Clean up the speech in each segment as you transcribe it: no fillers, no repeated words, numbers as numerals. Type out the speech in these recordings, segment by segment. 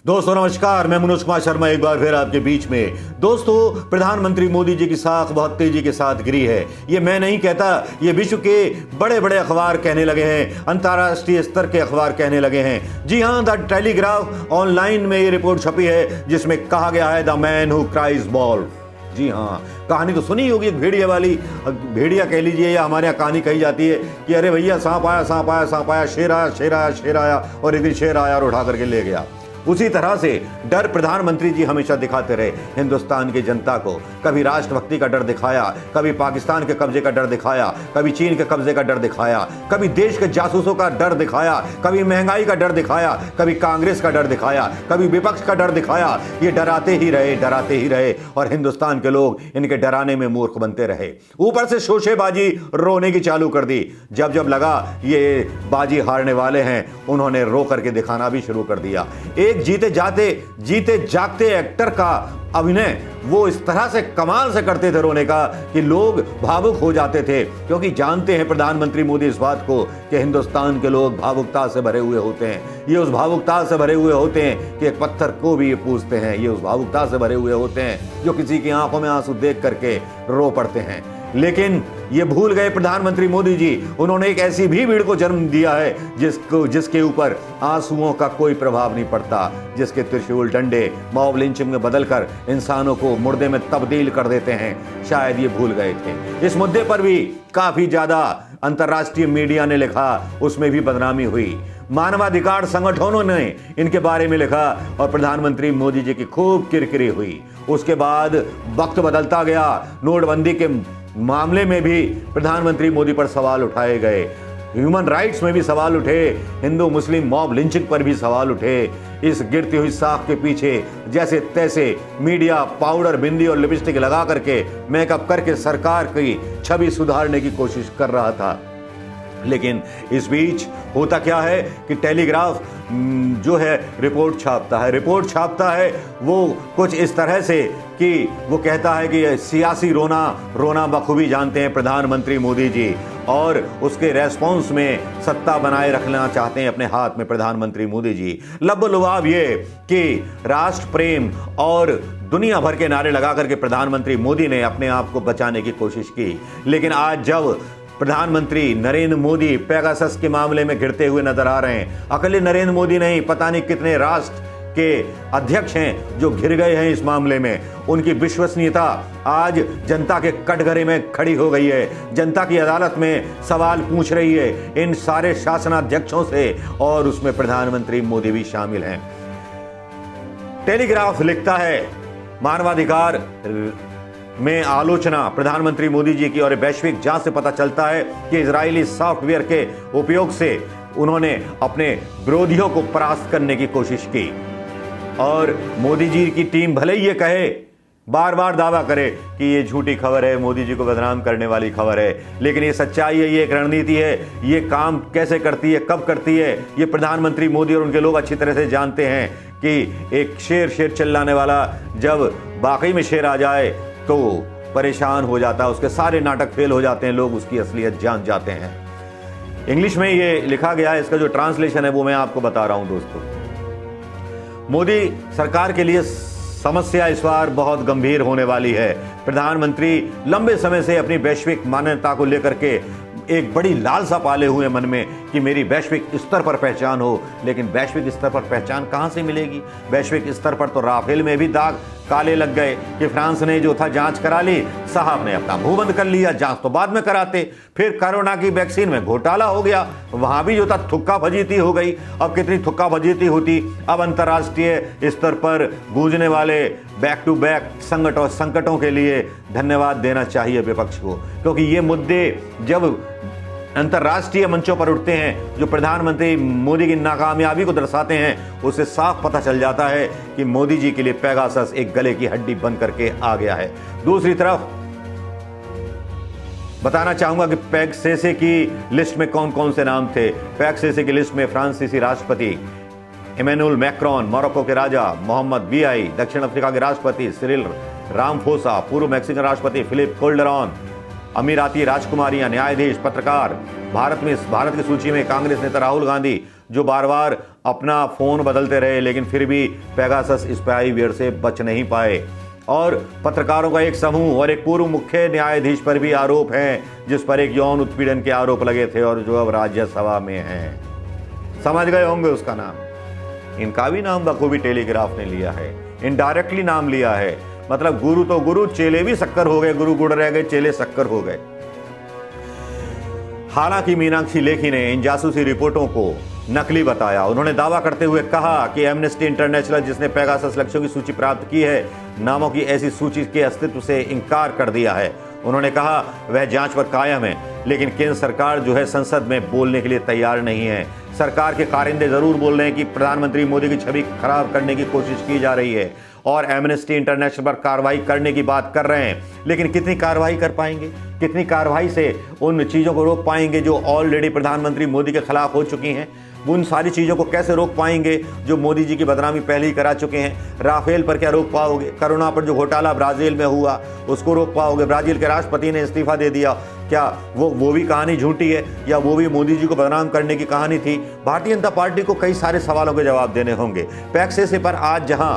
दोस्तों नमस्कार, मैं मनोज कुमार शर्मा एक बार फिर आपके बीच में। दोस्तों, प्रधानमंत्री मोदी जी की साख बहुत तेजी के साथ गिरी है। ये मैं नहीं कहता, ये विश्व के बड़े बड़े अखबार कहने लगे हैं, अंतर्राष्ट्रीय स्तर के अखबार कहने लगे हैं। जी हाँ, द टेलीग्राफ ऑनलाइन में ये रिपोर्ट छपी है जिसमें कहा गया है the man who cries wolf. जी हाँ, कहानी तो सुनी होगी, एक भेड़िया वाली, भेड़िया कह लीजिए, या हमारे यहाँ कहानी कही जाती है कि अरे भैया सांप आया, सांप आया, सांप आया, शेर आया, शेर आया, शेर आया, और एक दिन शेर आया और उठा करके ले गया। उसी तरह से डर प्रधानमंत्री जी हमेशा दिखाते रहे हिंदुस्तान की जनता को। कभी राष्ट्रभक्ति का डर दिखाया, कभी पाकिस्तान के कब्जे का डर दिखाया, कभी चीन के कब्जे का डर दिखाया, कभी देश के जासूसों का डर दिखाया, कभी महंगाई का डर दिखाया, कभी कांग्रेस का डर दिखाया, कभी विपक्ष का डर दिखाया। ये डराते ही रहे, डराते ही रहे, और हिंदुस्तान के लोग इनके डराने में मूर्ख बनते रहे। ऊपर से शोशेबाजी रोने की चालू कर दी। जब जब लगा ये बाजी हारने वाले हैं, उन्होंने रो करके दिखाना भी शुरू कर दिया। एक जीते जागते एक्टर का अभिनय वो इस तरह से कमाल से करते थे रोने का कि लोग भावुक हो जाते थे, क्योंकि जानते हैं प्रधानमंत्री मोदी इस बात को कि हिंदुस्तान के लोग भावुकता से भरे हुए होते हैं। ये उस भावुकता से भरे हुए होते हैं कि एक पत्थर को भी ये पूजते हैं। ये उस भावुकता से भरे हुए होते हैं जो किसी की आंखों में आंसू देख करके रो पड़ते हैं। लेकिन ये भूल गए प्रधानमंत्री मोदी जी, उन्होंने एक ऐसी भी भीड़ को जन्म दिया है जिसके ऊपर आंसुओं का कोई प्रभाव नहीं पड़ता, जिसके त्रिशूल डंडे मॉब लिंचिंग में बदलकर इंसानों को मुर्दे में तब्दील कर देते हैं। शायद ये भूल गए थे। इस मुद्दे पर भी काफी ज्यादा अंतर्राष्ट्रीय मीडिया ने लिखा, उसमें भी बदनामी हुई। मानवाधिकार संगठनों ने इनके बारे में लिखा और प्रधानमंत्री मोदी जी की खूब किरकिरी हुई। उसके बाद वक्त बदलता गया, नोटबंदी के मामले में भी प्रधानमंत्री मोदी पर सवाल उठाए गए, ह्यूमन राइट्स में भी सवाल उठे, हिंदू मुस्लिम मॉब लिंचिंग पर भी सवाल उठे। इस गिरती हुई साख के पीछे जैसे तैसे मीडिया पाउडर, बिंदी और लिपस्टिक लगा करके, मेकअप करके सरकार की छवि सुधारने की कोशिश कर रहा था। लेकिन इस बीच होता क्या है कि टेलीग्राफ जो है रिपोर्ट छापता है वो कुछ इस तरह से कि वो कहता है कि सियासी रोना बखूबी जानते हैं प्रधानमंत्री मोदी जी, और उसके रेस्पॉन्स में सत्ता बनाए रखना चाहते हैं अपने हाथ में प्रधानमंत्री मोदी जी। लबोलुआब ये कि राष्ट्र प्रेम और दुनिया भर के नारे लगा करके प्रधानमंत्री मोदी ने अपने आप को बचाने की कोशिश की। लेकिन आज जब प्रधानमंत्री नरेंद्र मोदी पेगासस के मामले में घिरते हुए नजर आ रहे हैं, अकेले नरेंद्र मोदी नहीं, पता नहीं कितने राष्ट्र के अध्यक्ष हैं जो घिर गए हैं इस मामले में। उनकी विश्वसनीयता आज जनता के कटघरे में खड़ी हो गई है। जनता की अदालत में सवाल पूछ रही है इन सारे शासनाध्यक्षों से, और उसमें प्रधानमंत्री मोदी भी शामिल हैं। टेलीग्राफ लिखता है मानवाधिकार में आलोचना प्रधानमंत्री मोदी जी की, और वैश्विक जांच से पता चलता है कि इजरायली सॉफ्टवेयर के उपयोग से उन्होंने अपने विरोधियों को परास्त करने की कोशिश की। और मोदी जी की टीम भले ही ये कहे, बार बार दावा करे कि ये झूठी खबर है, मोदी जी को बदनाम करने वाली खबर है, लेकिन ये सच्चाई है, ये एक रणनीति है। ये काम कैसे करती है, कब करती है, ये प्रधानमंत्री मोदी और उनके लोग अच्छी तरह से जानते हैं कि एक शेर चिल्लाने वाला जब वाकई में शेर आ जाए तो परेशान हो जाता है, उसके सारे नाटक फेल हो जाते हैं, लोग उसकी असलियत जान जाते हैं। इंग्लिश में ये लिखा गया है, इसका जो ट्रांसलेशन है वो मैं आपको बता रहा हूं। दोस्तों, मोदी सरकार के लिए समस्या इस बार बहुत गंभीर होने वाली है। प्रधानमंत्री लंबे समय से अपनी वैश्विक मान्यता को लेकर के एक बड़ी लालसा पाले हुए मन में कि मेरी वैश्विक स्तर पर पहचान हो, लेकिन वैश्विक स्तर पर पहचान कहां से मिलेगी? वैश्विक स्तर पर तो राफेल में भी दाग काले लग गए कि फ्रांस ने जो था जांच करा ली, साहब ने अपना मुंह बंद कर लिया, जांच तो बाद में कराते। फिर कोरोना की वैक्सीन में घोटाला हो गया, वहां भी जो था थुक्का फजीती हो गई। अब कितनी थुक्का फजीती होती, अब अंतर्राष्ट्रीय स्तर पर गूंजने वाले बैक टू बैक संकटों के लिए धन्यवाद देना चाहिए विपक्ष को, क्योंकि ये मुद्दे जब अंतर्राष्ट्रीय मंचों पर उठते हैं जो प्रधानमंत्री मोदी की नाकामयाबी को दर्शाते हैं, उससे साफ पता चल जाता है कि मोदी जी के लिए पेगासस एक गले की हड्डी बन करके आ गया है। दूसरी तरफ बताना चाहूंगा कि पेगासस की लिस्ट में कौन कौन से नाम थे। पेगासस की लिस्ट में फ्रांसीसी राष्ट्रपति इमैनुअल मैक्रोन, मोरक्को के राजा मोहम्मद बीआई, दक्षिण अफ्रीका के राष्ट्रपति सिरिल रामफोसा, पूर्व मैक्सिकन राष्ट्रपति फिलिप कोल्डरॉन, अमीराती राजकुमारियां, न्यायाधीश, पत्रकार। भारत की सूची में कांग्रेस नेता राहुल गांधी, जो बार बार अपना फ़ोन बदलते रहे लेकिन फिर भी पेगासस स्पाईवेयर से बच नहीं पाए। और पत्रकारों का एक समूह और एक पूर्व मुख्य न्यायाधीश पर भी आरोप हैं, जिस पर एक यौन उत्पीड़न के आरोप लगे थे और जो अब राज्यसभा में हैं। समझ गए होंगे उसका नाम। इनका भी नाम बखूबी टेलीग्राफ ने लिया है, इनडायरेक्टली नाम लिया है। मतलब गुरु तो गुरु, चेले भी शक्कर हो गए, गुरु गुड़ रह गए, चेले शक्कर हो गए। हालांकि मीनाक्षी लेखी ने इन जासूसी रिपोर्टों को नकली बताया। उन्होंने दावा करते हुए कहा कि एमनेस्टी इंटरनेशनल, जिसने पेगासस लक्ष्यों की सूची प्राप्त की है, नामों की ऐसी सूची के अस्तित्व से इनकार कर दिया है। उन्होंने कहा वह जांच पर कायम है, लेकिन केंद्र सरकार जो है संसद में बोलने के लिए तैयार नहीं है। सरकार के कारिंदे जरूर बोल रहे हैं कि प्रधानमंत्री मोदी की छवि खराब करने की कोशिश की जा रही है और एमनेस्टी इंटरनेशनल पर कार्रवाई करने की बात कर रहे हैं, लेकिन कितनी कार्रवाई कर पाएंगे? कितनी कार्रवाई से उन चीज़ों को रोक पाएंगे जो ऑलरेडी प्रधानमंत्री मोदी के खिलाफ हो चुकी हैं? उन सारी चीज़ों को कैसे रोक पाएंगे जो मोदी जी की बदनामी पहले ही करा चुके हैं? राफेल पर क्या रोक पाओगे? कोरोना पर जो घोटाला ब्राज़ील में हुआ उसको रोक पाओगे? ब्राज़ील के राष्ट्रपति ने इस्तीफा दे दिया, क्या वो भी कहानी झूठी है या वो भी मोदी जी को बदनाम करने की कहानी थी? भारतीय जनता पार्टी को कई सारे सवालों के जवाब देने होंगे। पैक्स पर आज जहां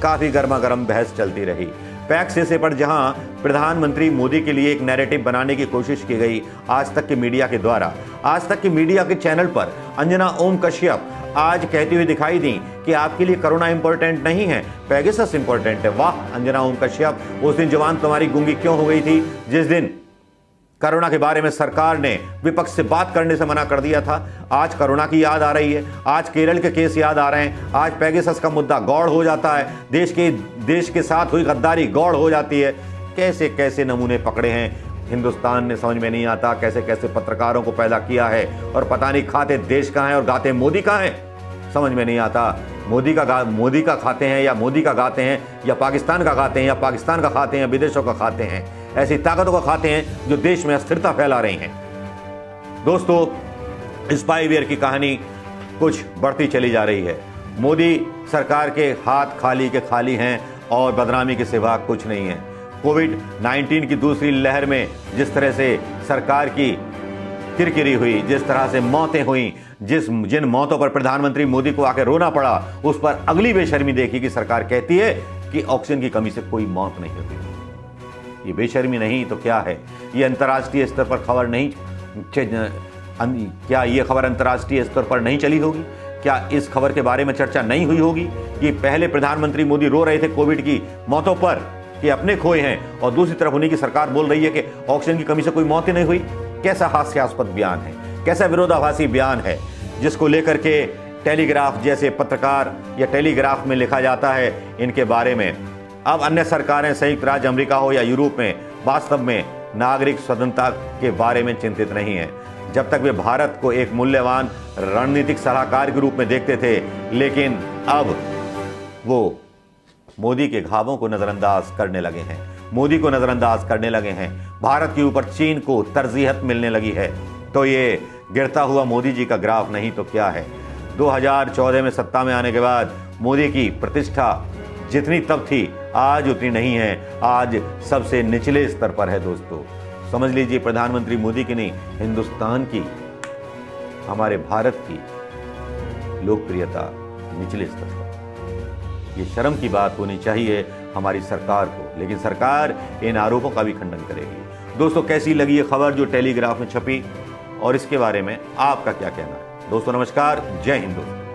काफ़ी गर्मा गर्म बहस चलती रही, पैक्स पर जहां प्रधानमंत्री मोदी के लिए एक नैरेटिव बनाने की कोशिश की गई आज तक के मीडिया के द्वारा, आज तक के मीडिया के चैनल पर अंजना ओम कश्यप आज कहती हुई दिखाई दी कि आपके लिए कोरोना इंपॉर्टेंट नहीं है, पेगासस इंपॉर्टेंट है। वाह अंजना ओम कश्यप, उस दिन जवान तुम्हारी गूंगी क्यों हो गई थी जिस दिन कोरोना के बारे में सरकार ने विपक्ष से बात करने से मना कर दिया था? आज कोरोना की याद आ रही है, आज केरल के केस याद आ रहे हैं, आज पेगासस का मुद्दा गौड़ हो जाता है, देश के साथ हुई गद्दारी गौड़ हो जाती है। कैसे कैसे नमूने पकड़े हैं हिंदुस्तान ने, समझ में नहीं आता। कैसे कैसे पत्रकारों को पैदा किया है और पता नहीं खाते देश कहाँ है और गाते मोदी कहाँ है, समझ में नहीं आता। मोदी का खाते हैं या मोदी का गाते हैं, या पाकिस्तान का गाते हैं या पाकिस्तान का खाते हैं, विदेशों का खाते हैं, ऐसी ताकतों का खाते हैं जो देश में अस्थिरता फैला रही हैं। दोस्तों स्पाईवेयर की कहानी कुछ बढ़ती चली जा रही है। मोदी सरकार के हाथ खाली के खाली हैं और बदनामी के सिवा कुछ नहीं है। कोविड-19 की दूसरी लहर में जिस तरह से सरकार की किरकिरी हुई, जिस तरह से मौतें हुई, जिन मौतों पर प्रधानमंत्री मोदी को आकर रोना पड़ा, उस पर अगली बेशर्मी देखी कि सरकार कहती है कि ऑक्सीजन की कमी से कोई मौत नहीं होती। ये बेशर्मी नहीं तो क्या है? ये अंतर्राष्ट्रीय स्तर पर खबर नहीं, क्या ये खबर अंतर्राष्ट्रीय स्तर पर नहीं चली होगी? क्या इस खबर के बारे में चर्चा नहीं हुई होगी कि पहले प्रधानमंत्री मोदी रो रहे थे कोविड की मौतों पर कि अपने खोए हैं, और दूसरी तरफ उन्हीं की सरकार बोल रही है कि ऑक्सीजन की कमी से कोई मौत ही नहीं हुई? कैसा हास्यास्पद बयान है, कैसा विरोधाभासी बयान है, जिसको लेकर के टेलीग्राफ जैसे पत्रकार या टेलीग्राफ में लिखा जाता है इनके बारे में। अब अन्य सरकारें, संयुक्त राज्य अमेरिका हो या यूरोप में, वास्तव में नागरिक स्वतंत्रता के बारे में चिंतित नहीं है। जब तक वे भारत को एक मूल्यवान रणनीतिक सलाहकार के रूप में देखते थे, लेकिन अब वो मोदी के घावों को नजरअंदाज करने लगे हैं, मोदी को नजरअंदाज करने लगे हैं। भारत के ऊपर चीन को तरजीहत मिलने लगी है। तो ये गिरता हुआ मोदी जी का ग्राफ नहीं तो क्या है? 2014 में सत्ता में आने के बाद मोदी की प्रतिष्ठा जितनी तब थी आज उतनी नहीं है, आज सबसे निचले स्तर पर है। दोस्तों समझ लीजिए, प्रधानमंत्री मोदी की नहीं, हिंदुस्तान की, हमारे भारत की लोकप्रियता निचले स्तर पर। ये शर्म की बात होनी चाहिए हमारी सरकार को, लेकिन सरकार इन आरोपों का भी खंडन करेगी। दोस्तों कैसी लगी ये खबर जो टेलीग्राफ में छपी, और इसके बारे में आपका क्या कहना है? दोस्तों नमस्कार, जय हिंद। दोस्तों